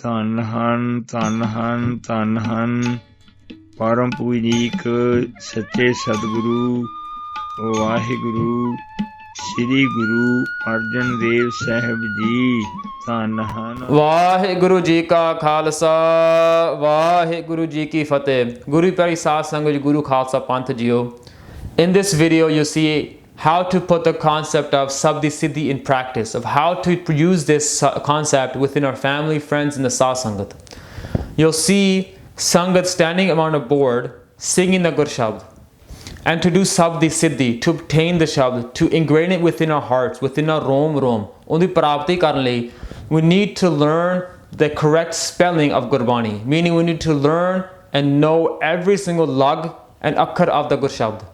ਧੰਨ ਹਨ ਧੰਨ ਹਨ ਧੰਨ ਹਨ ਪਰਮ ਪੂਜਨੀਕ ਸੱਚੇ ਸਤਿਗੁਰੂ ਵਾਹਿਗੁਰੂ ਸ੍ਰੀ ਗੁਰੂ ਅਰਜਨ ਦੇਵ ਸਾਹਿਬ ਜੀ ਧੰਨ ਹਨ। ਵਾਹਿਗੁਰੂ ਜੀ ਕਾ ਖਾਲਸਾ ਵਾਹਿਗੁਰੂ ਜੀ ਕੀ ਫਤਿਹ। ਗੁਰੂ ਪਿਆਰੀ ਸਾਧ ਸੰਗਤ ਜੀ, ਗੁਰੂ ਖਾਲਸਾ ਪੰਥ JIO. In this video you see how to put the concept of Sabdi Siddhi in practice, of how to use this concept within our family, friends and the Sat Sangat. You'll see Sangat standing around a board singing the Gur Shabd. And to do Sabdi Siddhi, to obtain the Shabd, to ingrain it within our hearts, within our Rom, undi prapti karan lai, we need to learn the correct spelling of Gurbani, meaning we need to learn and know every single lag and akhar of the Gur Shabd.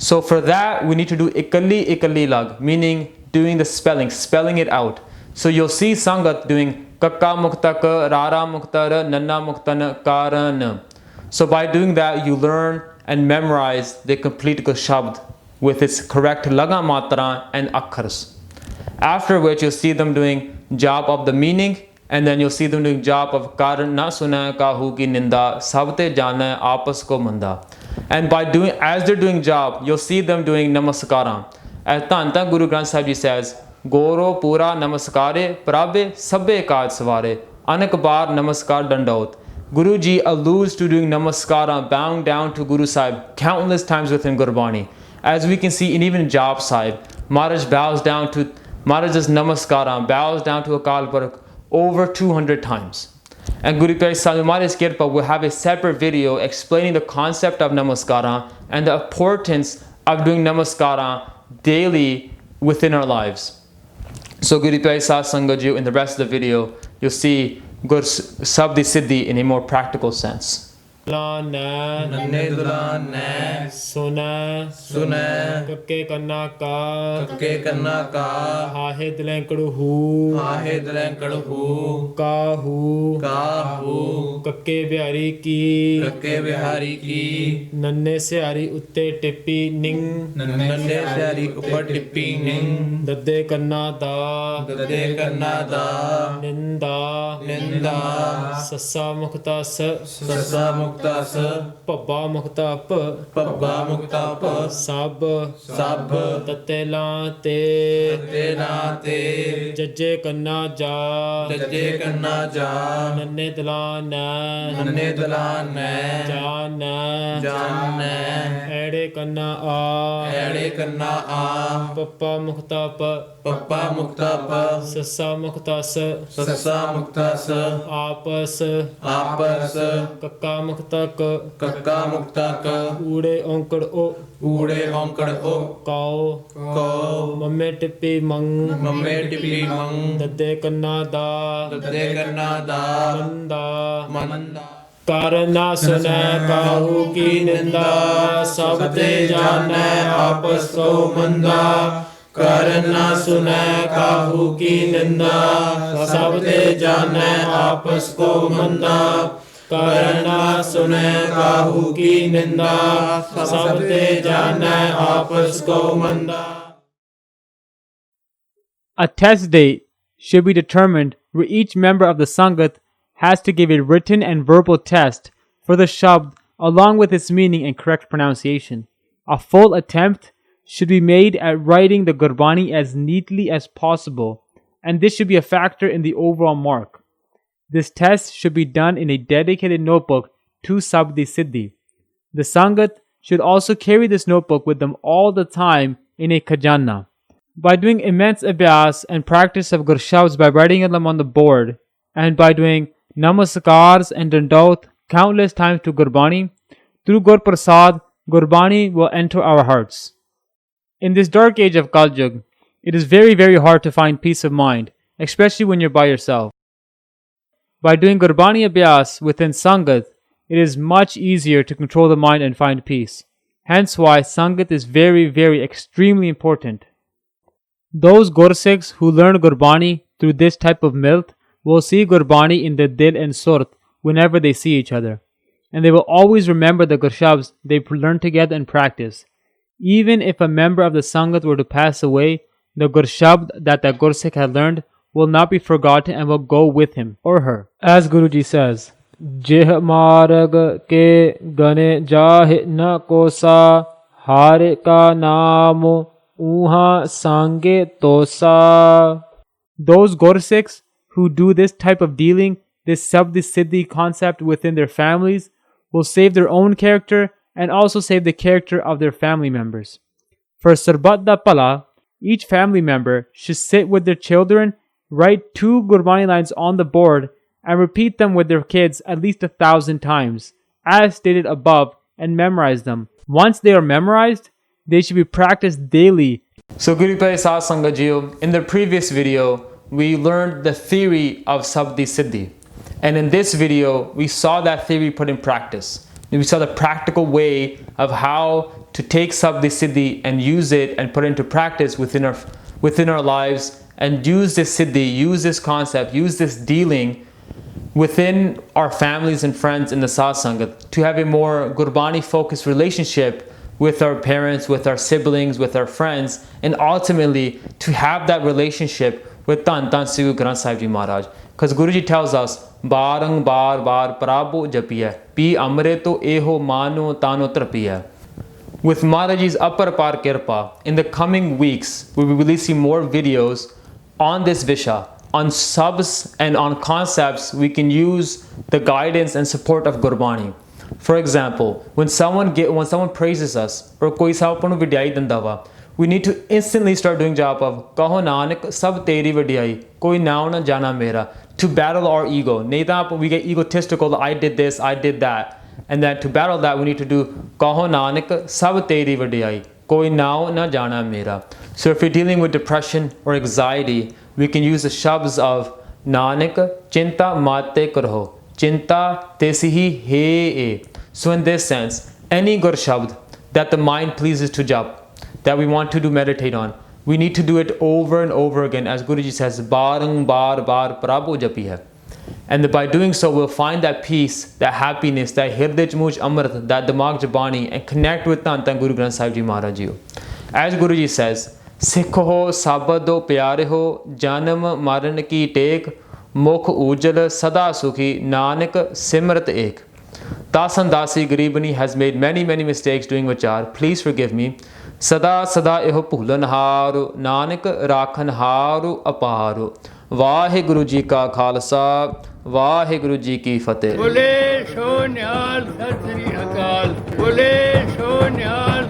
So for that, we need to do ikalli lag, meaning doing the spelling it out. So you'll see Sangat doing kakka mukta ka, rara mukta ra, nanna mukta na, karan. So by doing that, you learn and memorize the complete Gur Shabd with its correct laga matra and akhars. After which you'll see them doing jap of the meaning, and then you'll see them doing jap of karan na suna kahu ki ninda, sabte jana apas ko manda. And by doing, as they're doing jap, you'll see them doing namaskaram. As Tanta Guru Granth Sahib Ji says, Goro pura namaskare prabhe sabbe kaaj sware, anak bar namaskar dandaut. Guruji alludes to doing namaskara, bowing down to Guru Sahib countless times within Gurbani. As we can see in even Jap Sahib, Maharaj bows down to, Maharaj does namaskara, bows down to Akal Purakh over 200 times. And Guru Pyari Sahib Maharaj's Kirpa will have a separate video explaining the concept of namaskara and the importance of doing namaskara daily within our lives. So Guru Pyari Sahib Sangat Ji, in the rest of the video, you'll see Gur Sabdi Siddhi in a more practical sense. नन्हे दुलान ने सुने कक्के कन्ना का हाहे दिलें कड़हू काहू कक्के बिहारी की नन्हे सियारी उत्ते टिप्पी निंग दद्दे कन्ना दा निंदा सस्सा मुक्ता पब्बा मुक्ता प सब तत्ते लाते जज्जे कन्ना जा नन्हे दलान जान एड़े कन्ना आ पप्पा मुक्ता प सस्सा मुक्ता स आपस कक्का मुक्ता क ऊड़े औंकड़ ओ काओ मम्मे टिप्पी मंग दद्दे कन्ना दा मंदा कारण सुनै काहू की निंदा सब ते जानै आपस को मंदा कारण सुनै काहू की निंदा सब ते जानै आपस को मंदा कारण सुनै काहू की निंदा सब ते जानै आपस को मंदा। A test date should be determined where each member of the Sangat has to give a written and verbal test for the Shabd along with its meaning and correct pronunciation. A full attempt should be made at writing the Gurbani as neatly as possible, and this should be a factor in the overall mark. This test should be done in a dedicated notebook to Sabdi Siddhi. The Sangat should also carry this notebook with them all the time in a khajana. By doing immense abhyas and practice of Gur Shabds by writing them on the board, and by doing namaskars and dandaut countless times to Gurbani, through Gur Prasad, Gurbani will enter our hearts. In this dark age of Kal Yug, it is very, very hard to find peace of mind, especially when you're by yourself. By doing Gurbani Abhyas within Sangat, it is much easier to control the mind and find peace. Hence why Sangat is very, very extremely important. Those Gursikhs who learn Gurbani through this type of milt will see Gurbani in their dil and surt whenever they see each other. And they will always remember the Gur Shabds they learned together and practice. Even if a member of the Sangat were to pass away, the Gur Shabd that Gursikh had learned will not be forgotten and will go with him or her. As Guruji says, Jeh marg ke gane jahe na kosa, hare ka naam uha sange tosa. Those Gurseks who do this type of dealing, this Sabdi Siddhi concept within their families, will save their own character and also save the character of their family members. For Sarbat da Pala, each family member should sit with their children, write 2 Gurbani lines on the board, and repeat them with their kids at least 1,000 times, as stated above, and memorize them. Once they are memorized, they should be practiced daily. So Guru Pari Sat Sangat Jiyo, in the previous video, we learned the theory of Sabdi Siddhi. And in this video, we saw that theory put in practice. We saw the practical way of how to take Sabdi Siddhi and use it and put it into practice within our lives, and use this Siddhi, use this concept, use this dealing within our families and friends in the Sat Sangat to have a more Gurbani focused relationship with our parents, with our siblings, with our friends, and ultimately to have that relationship with Tan Tan Sri Guru Granth Sahib Ji Maharaj. Because Guruji tells us, Barang bar bar prabhu japiya, pi amreto eho mano tano trapiya. With Maharaji's apar kirpa, in the coming weeks, we will be releasing more videos on this Visha, on subs and on concepts we can use the guidance and support of Gurbani. For example, when someone praises us, or koi sapanu vidiyai dandava, we need to instantly start doing jap of Kaho Nanak sab teri vidiyai, koi nao na jana mera, to battle our ego. Nahi we get egotistical, I did this, I did that. And then to battle that, we need to do Kaho Nanak sab teri vidiyai, koi nao na jana mera. So if you're dealing with depression or anxiety, we can use the shabds of Nanak chinta mate karho, chinta tesihi he. So in this sense, any Gur Shabd that the mind pleases to jap, that we want to meditate on, we need to do it over and over again, as Guruji says, Barang bar bar prabhu japi hai. And by doing so, we'll find that peace, that happiness, that Hirday Jmuj Amrit, that Damag Jabani, and connect with Tan Tan Guru Granth Sahib Ji Maharaj Ji. As Guruji says, Sikh ho sabado pyare ho, janam maran ki tek, mukh ujjal sada sukhi, nanak simrat ek. Dasan Dasi Garibani has made many mistakes doing Vachar. Please forgive me. Sada sada eho bhulan haru, nanak rakhan haru aparu. Vaheguru Ji ka Khalsa, Vaheguru Ji ki Fateh. Bole so Nihal Sat Sri Akal, Bole so Nihal